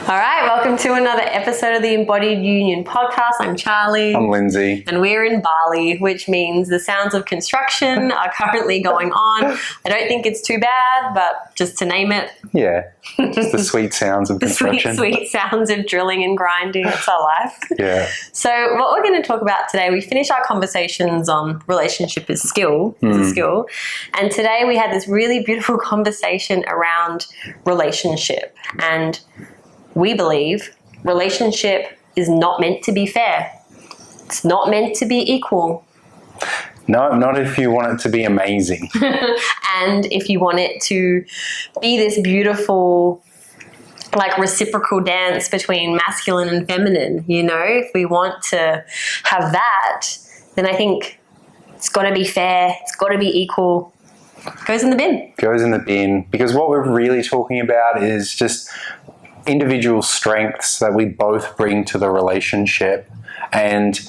All right, welcome to another episode of the Embodied Union podcast. I'm Charlie. I'm Lindsay. And we're in Bali, which means the sounds of construction are currently going on. I don't think it's too bad, but just to name it. Yeah, just the sweet sounds of construction. Sweet sounds of drilling and grinding. It's our life. Yeah. So what we're going to talk about today, we finished our conversations on relationship is skill, is a skill. And today we had this really beautiful conversation around relationship. And we believe relationship is not meant to be fair. It's not meant to be equal. No, not if you want it to be amazing. And if you want it to be this beautiful, like reciprocal dance between masculine and feminine, you know, if we want to have that, then I think it's got to be fair. It's got to be equal. Goes in the bin. Goes in the bin. Because what we're really talking about is just individual strengths that we both bring to the relationship. And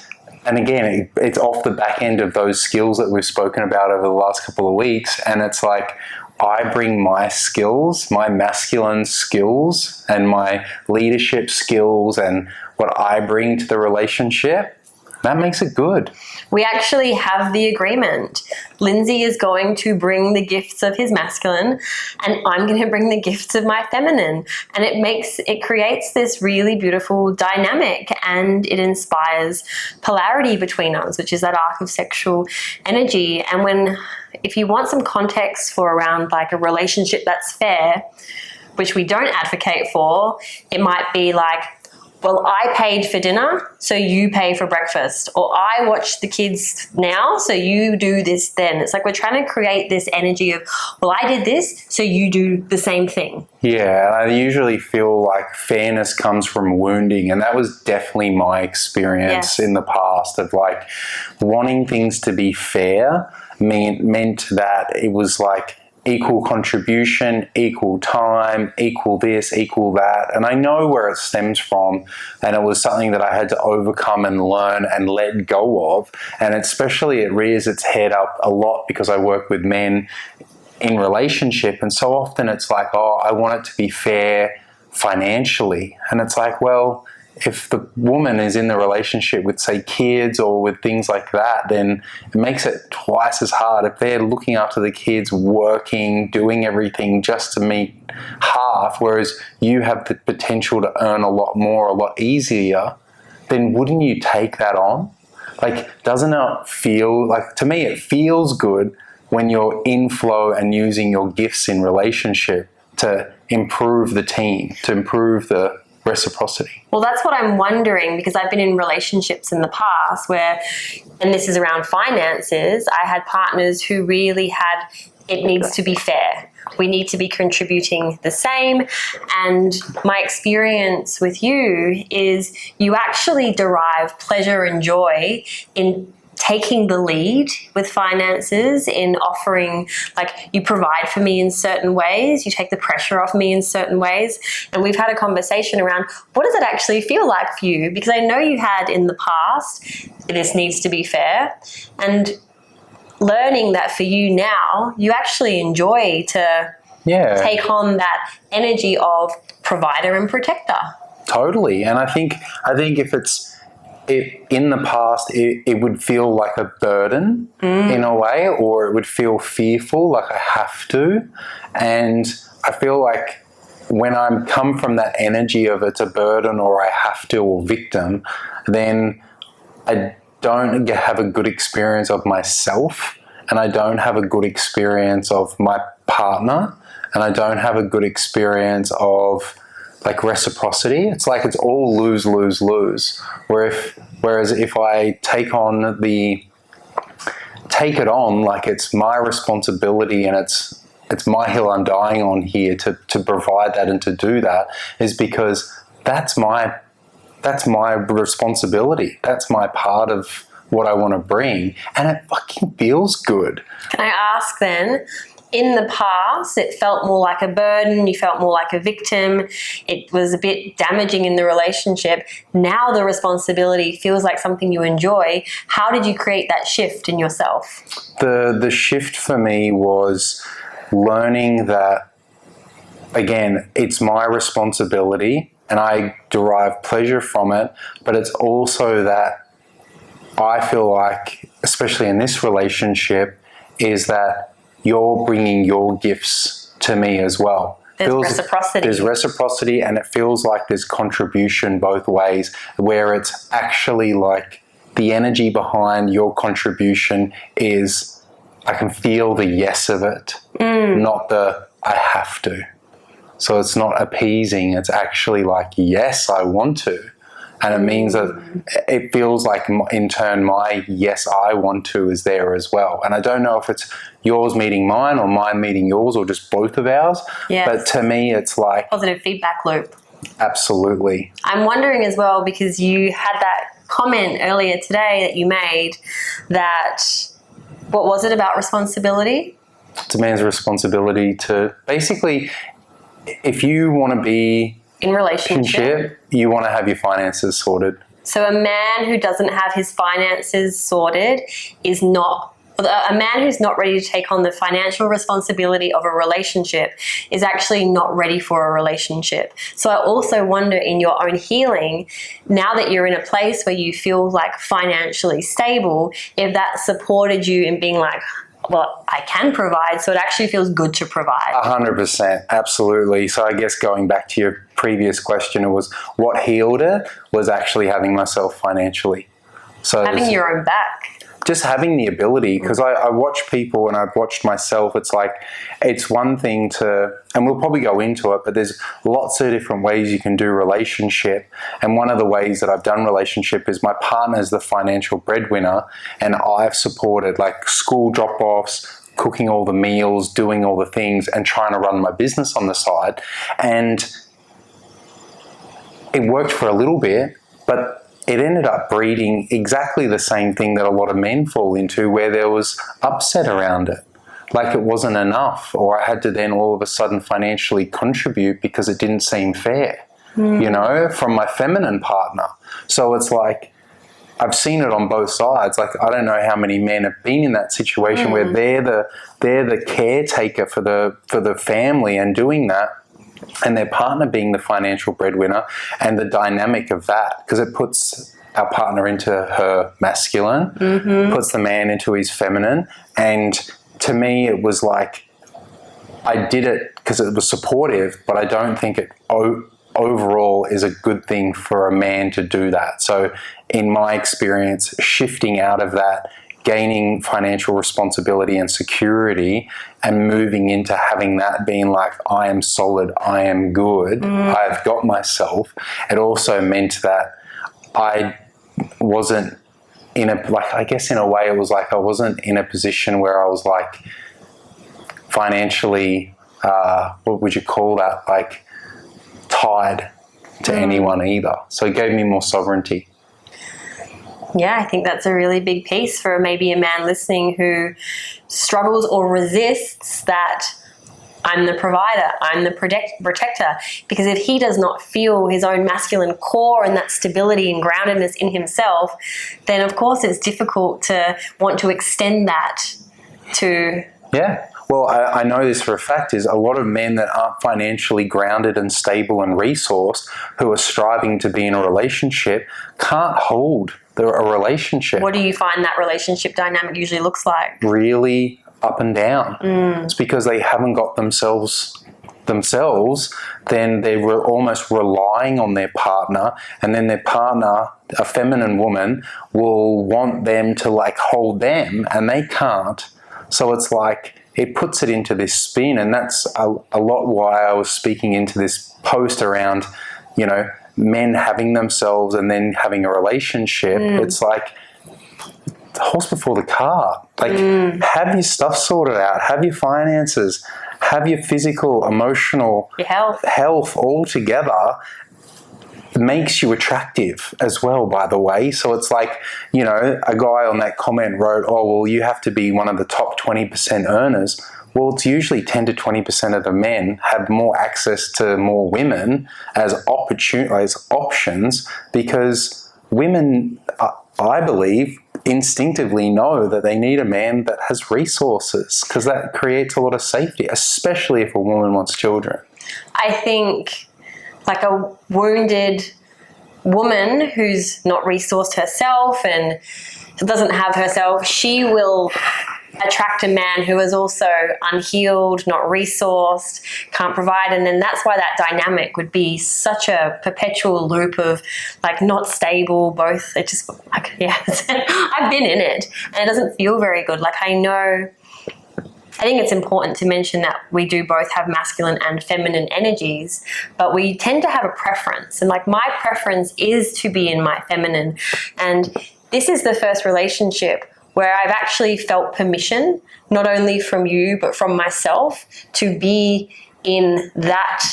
again, it's off the back end of those skills that we've spoken about over the last couple of weeks. And it's like, I bring my skills, my masculine skills and my leadership skills and what I bring to the relationship. That makes it good. We actually have the agreement. Lindsay is going to bring the gifts of his masculine and I'm going to bring the gifts of my feminine. And it creates this really beautiful dynamic and it inspires polarity between us, which is that arc of sexual energy. And if you want some context for around like a relationship that's fair, which we don't advocate for, it might be like, well, I paid for dinner, so you pay for breakfast. Or I watch the kids now, so you do this then. It's like we're trying to create this energy of, well, I did this, so you do the same thing. Yeah, I usually feel like fairness comes from wounding, and that was definitely my experience in the past of like wanting things to be fair meant that it was like equal contribution, equal time, equal this, equal that. And I know where it stems from, and it was something that I had to overcome and learn and let go of. And especially it rears its head up a lot because I work with men in relationship, and so often it's like, oh, I want it to be fair financially. And it's like, well, if the woman is in the relationship with, say, kids or with things like that, then it makes it twice as hard. If they're looking after the kids, working, doing everything just to meet half, whereas you have the potential to earn a lot more, a lot easier, then wouldn't you take that on? Like, doesn't it feel, like, to me, it feels good when you're in flow and using your gifts in relationship to improve the team, to improve the reciprocity. Well, that's what I'm wondering, because I've been in relationships in the past where, and this is around finances, I had partners who really had, it needs to be fair. We need to be contributing the same. And my experience with you is you actually derive pleasure and joy in taking the lead with finances, in offering, like, you provide for me in certain ways, you take the pressure off me in certain ways. And we've had a conversation around, what does it actually feel like for you? Because I know you had in the past, this needs to be fair. And learning that for you now, you actually enjoy to take on that energy of provider and protector. Totally. And I think if in the past, it would feel like a burden in a way, or it would feel fearful, like I have to. And I feel like when I come from that energy of it's a burden or I have to or victim, then I don't have a good experience of myself, and I don't have a good experience of my partner, and I don't have a good experience of like reciprocity. It's like it's all lose, lose, lose. Whereas if I take it on like it's my responsibility and it's my hill I'm dying on here to provide that and to do that, is because that's my responsibility. That's my part of what I want to bring, and it fucking feels good. Can I ask then, in the past, it felt more like a burden, you felt more like a victim, it was a bit damaging in the relationship. Now the responsibility feels like something you enjoy. How did you create that shift in yourself? The shift for me was learning that, again, it's my responsibility and I derive pleasure from it, but it's also that I feel like, especially in this relationship, is that you're bringing your gifts to me as well. There's reciprocity. There's reciprocity, and it feels like there's contribution both ways, where it's actually like the energy behind your contribution is, I can feel the yes of it, not the I have to. So it's not appeasing, it's actually like, yes, I want to. And it means that it feels like, in turn, my yes, I want to is there as well. And I don't know if it's yours meeting mine or mine meeting yours or just both of ours. Yes. But to me, it's like... positive feedback loop. Absolutely. I'm wondering as well, because you had that comment earlier today that you made that, what was it about responsibility? It's a man's responsibility to basically, if you want to be in relationship, you want to have your finances sorted. So a man who doesn't have his finances sorted is not, a man who's not ready to take on the financial responsibility of a relationship is actually not ready for a relationship. So I also wonder, in your own healing, now that you're in a place where you feel like financially stable, if that supported you in being like, well, I can provide, so it actually feels good to provide. 100%, absolutely. So I guess going back to your previous question, it was what healed it was actually having myself financially. So having your own back. Just having the ability, because I watch people and I've watched myself, it's like, it's one thing to, and we'll probably go into it, but there's lots of different ways you can do relationship. And one of the ways that I've done relationship is my partner is the financial breadwinner, and I've supported like school drop-offs, cooking all the meals, doing all the things, and trying to run my business on the side. And it worked for a little bit, but it ended up breeding exactly the same thing that a lot of men fall into, where there was upset around it. Like it wasn't enough, or I had to then all of a sudden financially contribute because it didn't seem fair, you know, from my feminine partner. So it's like, I've seen it on both sides. Like, I don't know how many men have been in that situation where they're the caretaker for the family and doing that, and their partner being the financial breadwinner, and the dynamic of that, because it puts our partner into her masculine, puts the man into his feminine. And to me, it was like, I did it because it was supportive, but I don't think it overall is a good thing for a man to do that. So in my experience, shifting out of that, gaining financial responsibility and security, and moving into having that being like, I am solid, I am good, I've got myself. It also meant that I wasn't in a, like, I guess in a way it was like I wasn't in a position where I was like financially, what would you call that, like tied to anyone either. So it gave me more sovereignty. Yeah, I think that's a really big piece for maybe a man listening who struggles or resists that I'm the provider, I'm the protector. Because if he does not feel his own masculine core and that stability and groundedness in himself, then of course it's difficult to want to extend that to... Yeah. Well, I know this for a fact, is a lot of men that aren't financially grounded and stable and resourced, who are striving to be in a relationship, can't hold a relationship. What do you find that relationship dynamic usually looks like? Really up and down. It's because they haven't got themselves, then they're almost relying on their partner, and then their partner, a feminine woman, will want them to like hold them, and they can't. So it's like, it puts it into this spin, and that's a lot why I was speaking into this post around, you know, men having themselves and then having a relationship. It's like the horse before the cart. Like, have your stuff sorted out, have your finances, have your physical, emotional, your health all together. Makes you attractive as well, by the way. So it's like, you know, a guy on that comment wrote, oh, well, you have to be one of the top 20% earners. Well, it's usually 10 to 20% of the men have more access to more women as options, because women, I believe, instinctively know that they need a man that has resources, because that creates a lot of safety, especially if a woman wants children. I think like a wounded woman who's not resourced herself and doesn't have herself, she will attract a man who is also unhealed, not resourced, can't provide. And then that's why that dynamic would be such a perpetual loop of like not stable, both. It just like, yeah, I've been in it and it doesn't feel very good. Like I think it's important to mention that we do both have masculine and feminine energies, but we tend to have a preference. And like my preference is to be in my feminine. And this is the first relationship where I've actually felt permission, not only from you, but from myself, to be in that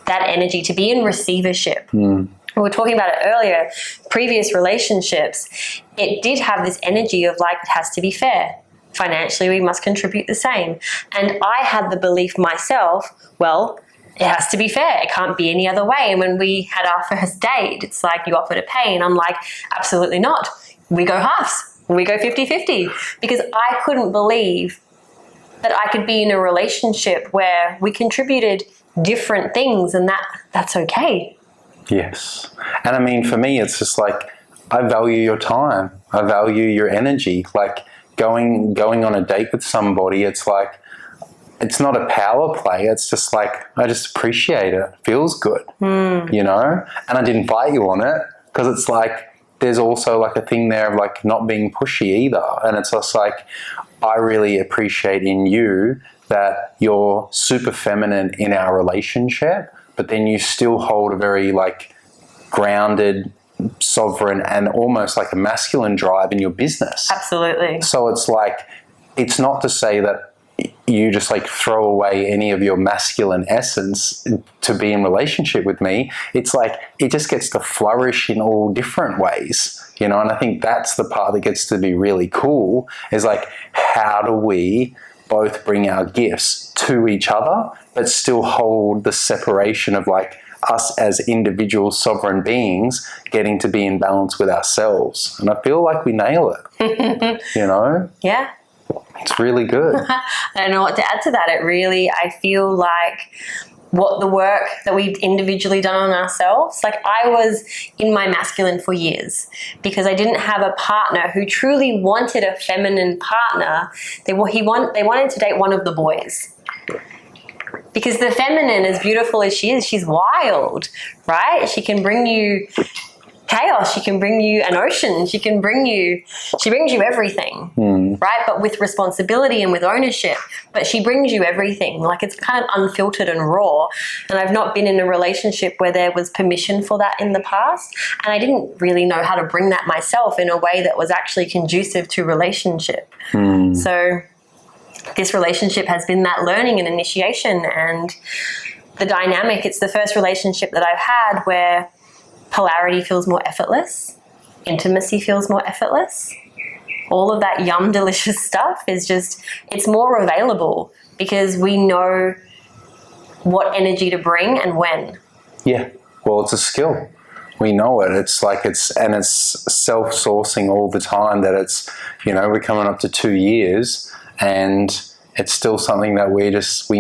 energy, to be in receivership. We were talking about it earlier, previous relationships, it did have this energy of like, it has to be fair. Financially, we must contribute the same. And I had the belief myself, well, it has to be fair. It can't be any other way. And when we had our first date, it's like you offer to pay. And I'm like, absolutely not. We go halves. We go 50-50, because I couldn't believe that I could be in a relationship where we contributed different things and that's okay. Yes. And I mean, for me, it's just like, I value your time. I value your energy. Like going on a date with somebody, it's like, it's not a power play. It's just like, I just appreciate it. It feels good, you know? And I didn't fight you on it because it's like, there's also like a thing there of like not being pushy either. And it's just like, I really appreciate in you that you're super feminine in our relationship, but then you still hold a very like grounded, sovereign, and almost like a masculine drive in your business. Absolutely. So it's like, it's not to say that you just like throw away any of your masculine essence to be in relationship with me. It's like, it just gets to flourish in all different ways, you know? And I think that's the part that gets to be really cool, is like, how do we both bring our gifts to each other, but still hold the separation of like us as individual sovereign beings getting to be in balance with ourselves. And I feel like we nail it, you know? Yeah. It's really good. I don't know what to add to that. I feel like what the work that we've individually done on ourselves, like I was in my masculine for years because I didn't have a partner who truly wanted a feminine partner. They wanted to date one of the boys. Because the feminine, as beautiful as she is, she's wild, right? She can bring you chaos, she can bring you an ocean, she brings you everything, right? But with responsibility and with ownership, but she brings you everything. Like it's kind of unfiltered and raw. And I've not been in a relationship where there was permission for that in the past. And I didn't really know how to bring that myself in a way that was actually conducive to relationship. So this relationship has been that learning and initiation, and the dynamic, it's the first relationship that I've had where polarity feels more effortless, intimacy feels more effortless. All of that yum delicious stuff is just, it's more available because we know what energy to bring and when. Yeah, well, it's a skill. We know it. It's like it's self-sourcing all the time, that it's, you know, we're coming up to 2 years and it's still something that we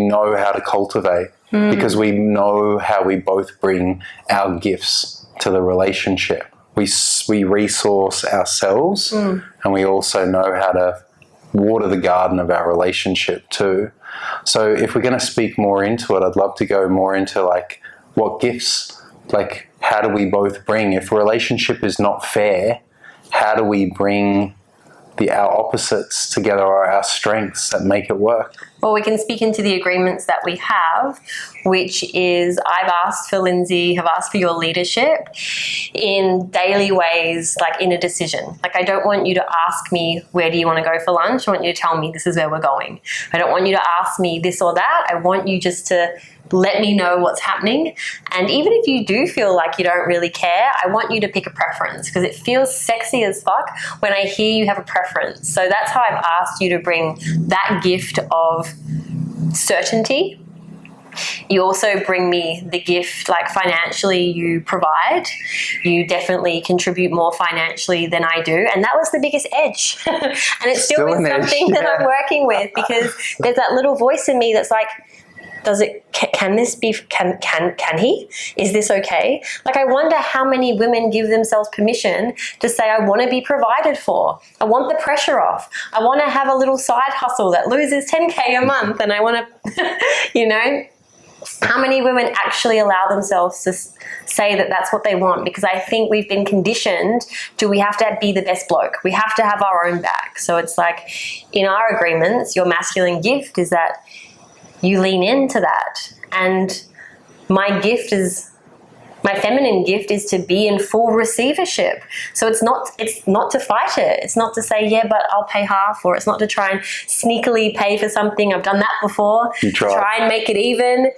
know how to cultivate because we know how we both bring our gifts to the relationship. We resource ourselves and we also know how to water the garden of our relationship too. So if we're going to speak more into it, I'd love to go more into like what gifts, like how do we both bring, if a relationship is not fair, how do we bring our opposites together, or our strengths that make it work? Well, we can speak into the agreements that we have, which is I've asked for Lindsay, have asked for your leadership in daily ways, like in a decision. Like I don't want you to ask me, where do you want to go for lunch? I want you to tell me this is where we're going. I don't want you to ask me this or that. I want you just to let me know what's happening. And even if you do feel like you don't really care, I want you to pick a preference because it feels sexy as fuck when I hear you have a preference. So that's how I've asked you to bring that gift of certainty. You also bring me the gift, like financially you provide. You definitely contribute more financially than I do. And that was the biggest edge. And it still is something that I'm working with, because there's that little voice in me that's like, can this be, can he? Is this okay? Like, I wonder how many women give themselves permission to say, I want to be provided for. I want the pressure off. I want to have a little side hustle that loses 10K a month, and I want to, you know, how many women actually allow themselves to say that that's what they want? Because I think we've been conditioned to, we have to be the best bloke. We have to have our own back. So it's like, in our agreements, your masculine gift is that you lean into that. And my feminine gift is to be in full receivership. So it's not to fight it. It's not to say, yeah, but I'll pay half, or it's not to try and sneakily pay for something. I've done that before. Try and make it even.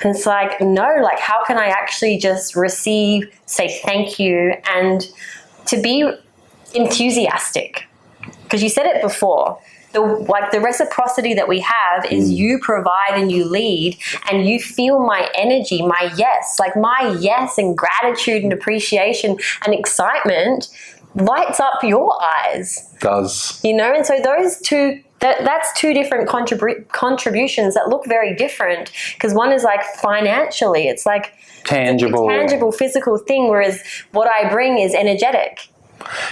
And it's like, no, like, how can I actually just receive, say thank you, and to be enthusiastic? Because you said it before. The reciprocity that we have is you provide and you lead, and you feel my energy, my yes, like my yes and gratitude and appreciation and excitement lights up your eyes. Does. You know, and so those two, that's two different contributions that look very different, because one is like financially, it's like tangible, physical thing, whereas what I bring is energetic.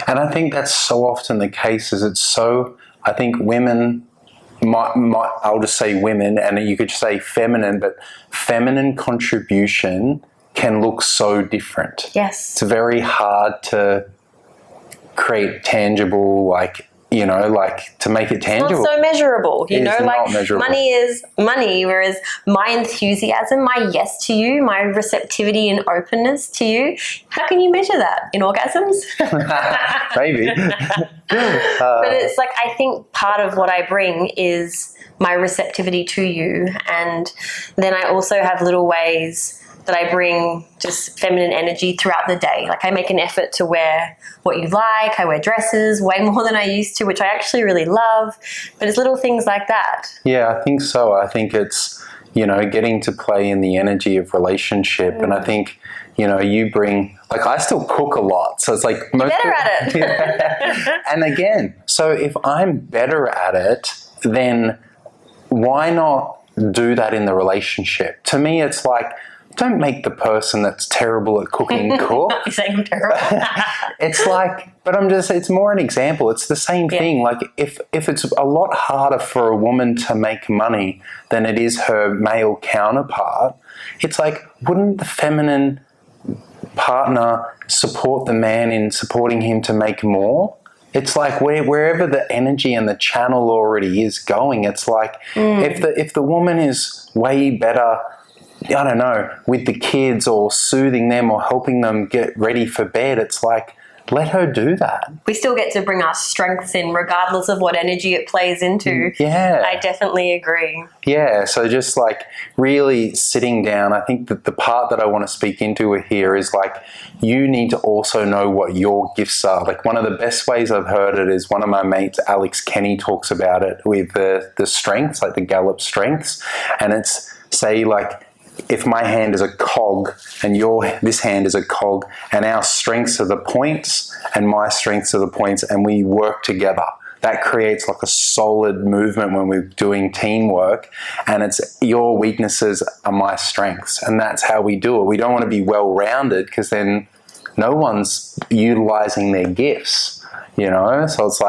And I think that's so often the case. I think women I'll just say women, and you could say feminine, but feminine contribution can look so different. Yes. It's very hard to create tangible, to make it tangible. It's not so measurable, measurable. Money is money, whereas my enthusiasm, my yes to you, my receptivity and openness to you, how can you measure that? In orgasms? Maybe. But it's like, I think part of what I bring is my receptivity to you, and then I also have little ways that I bring just feminine energy throughout the day. Like, I make an effort to wear what you like. I wear dresses way more than I used to, which I actually really love. But it's little things like that. Yeah, I think so. I think it's, getting to play in the energy of relationship. And I think, you bring, I still cook a lot. So it's like... You're better at it. Yeah. And again, so if I'm better at it, then why not do that in the relationship? To me, it's like, don't make the person that's terrible at cooking cook. You're saying I'm terrible. It's like, but it's more an example. It's the same thing. Like, if it's a lot harder for a woman to make money than it is her male counterpart, it's like, wouldn't the feminine partner support the man in supporting him to make more? It's like wherever the energy and the channel already is going, it's like if the woman is way better, I don't know, with the kids or soothing them or helping them get ready for bed, it's like, let her do that. We still get to bring our strengths in regardless of what energy it plays into. Yeah. I definitely agree. Yeah, so just really sitting down, I think that the part that I want to speak into here is you need to also know what your gifts are. One of the best ways I've heard it is one of my mates, Alex Kenny, talks about it with the strengths, the Gallup strengths. And it's, say, if my hand is a cog and this hand is a cog, and our strengths are the points and my strengths are the points, and we work together, that creates a solid movement when we're doing teamwork, and it's your weaknesses are my strengths, and that's how we do it. We don't want to be well-rounded, because then no one's utilizing their gifts, So it's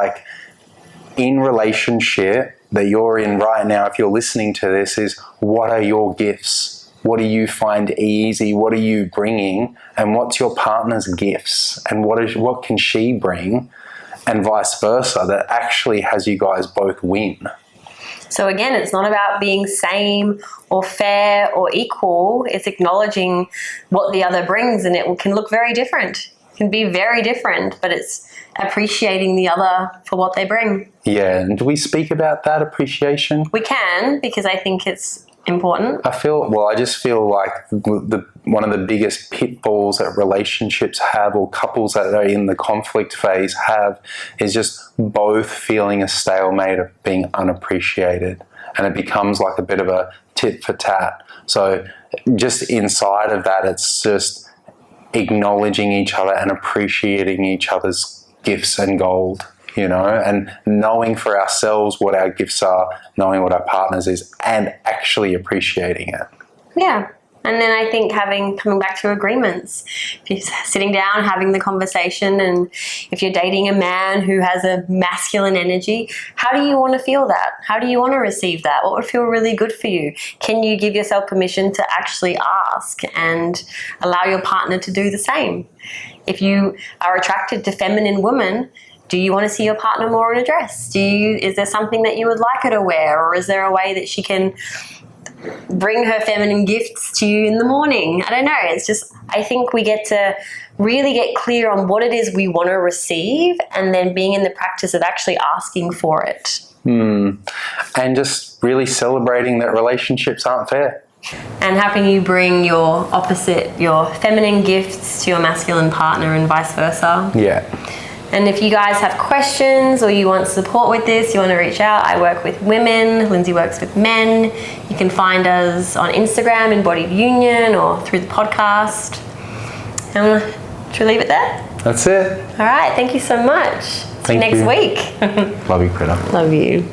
in relationship that you're in right now, if you're listening to this, is what are your gifts? What do you find easy? What are you bringing? And what's your partner's gifts? And what can she bring? And vice versa, that actually has you guys both win. So again, it's not about being same or fair or equal. It's acknowledging what the other brings, and it can look very different. It can be very different, but it's appreciating the other for what they bring. Yeah, and do we speak about that appreciation? We can, because I think it's important. I just feel like one of the biggest pitfalls that relationships have, or couples that are in the conflict phase have, is just both feeling a stalemate of being unappreciated, and it becomes a bit of a tit for tat. So just inside of that, it's just acknowledging each other and appreciating each other's gifts and gold. you know, and knowing for ourselves what our gifts are, knowing what our partners is, and actually appreciating it. Yeah. And then I think coming back to agreements, if you're sitting down, having the conversation, and if you're dating a man who has a masculine energy, how do you want to feel that? How do you want to receive that? What would feel really good for you? Can you give yourself permission to actually ask and allow your partner to do the same? If you are attracted to feminine women, do you want to see your partner more in a dress? Is there something that you would like her to wear, or is there a way that she can bring her feminine gifts to you in the morning? I don't know. It's just, I think we get to really get clear on what it is we want to receive, and then being in the practice of actually asking for it. And just really celebrating that relationships aren't fair. And helping you bring your opposite, your feminine gifts to your masculine partner, and vice versa. Yeah. And if you guys have questions or you want support with this, you want to reach out. I work with women, Lindsay works with men. You can find us on Instagram, Embodied Union, or through the podcast. And should we leave it there? That's it. All right, thank you so much. See you next week. Love you, Greta. Love you.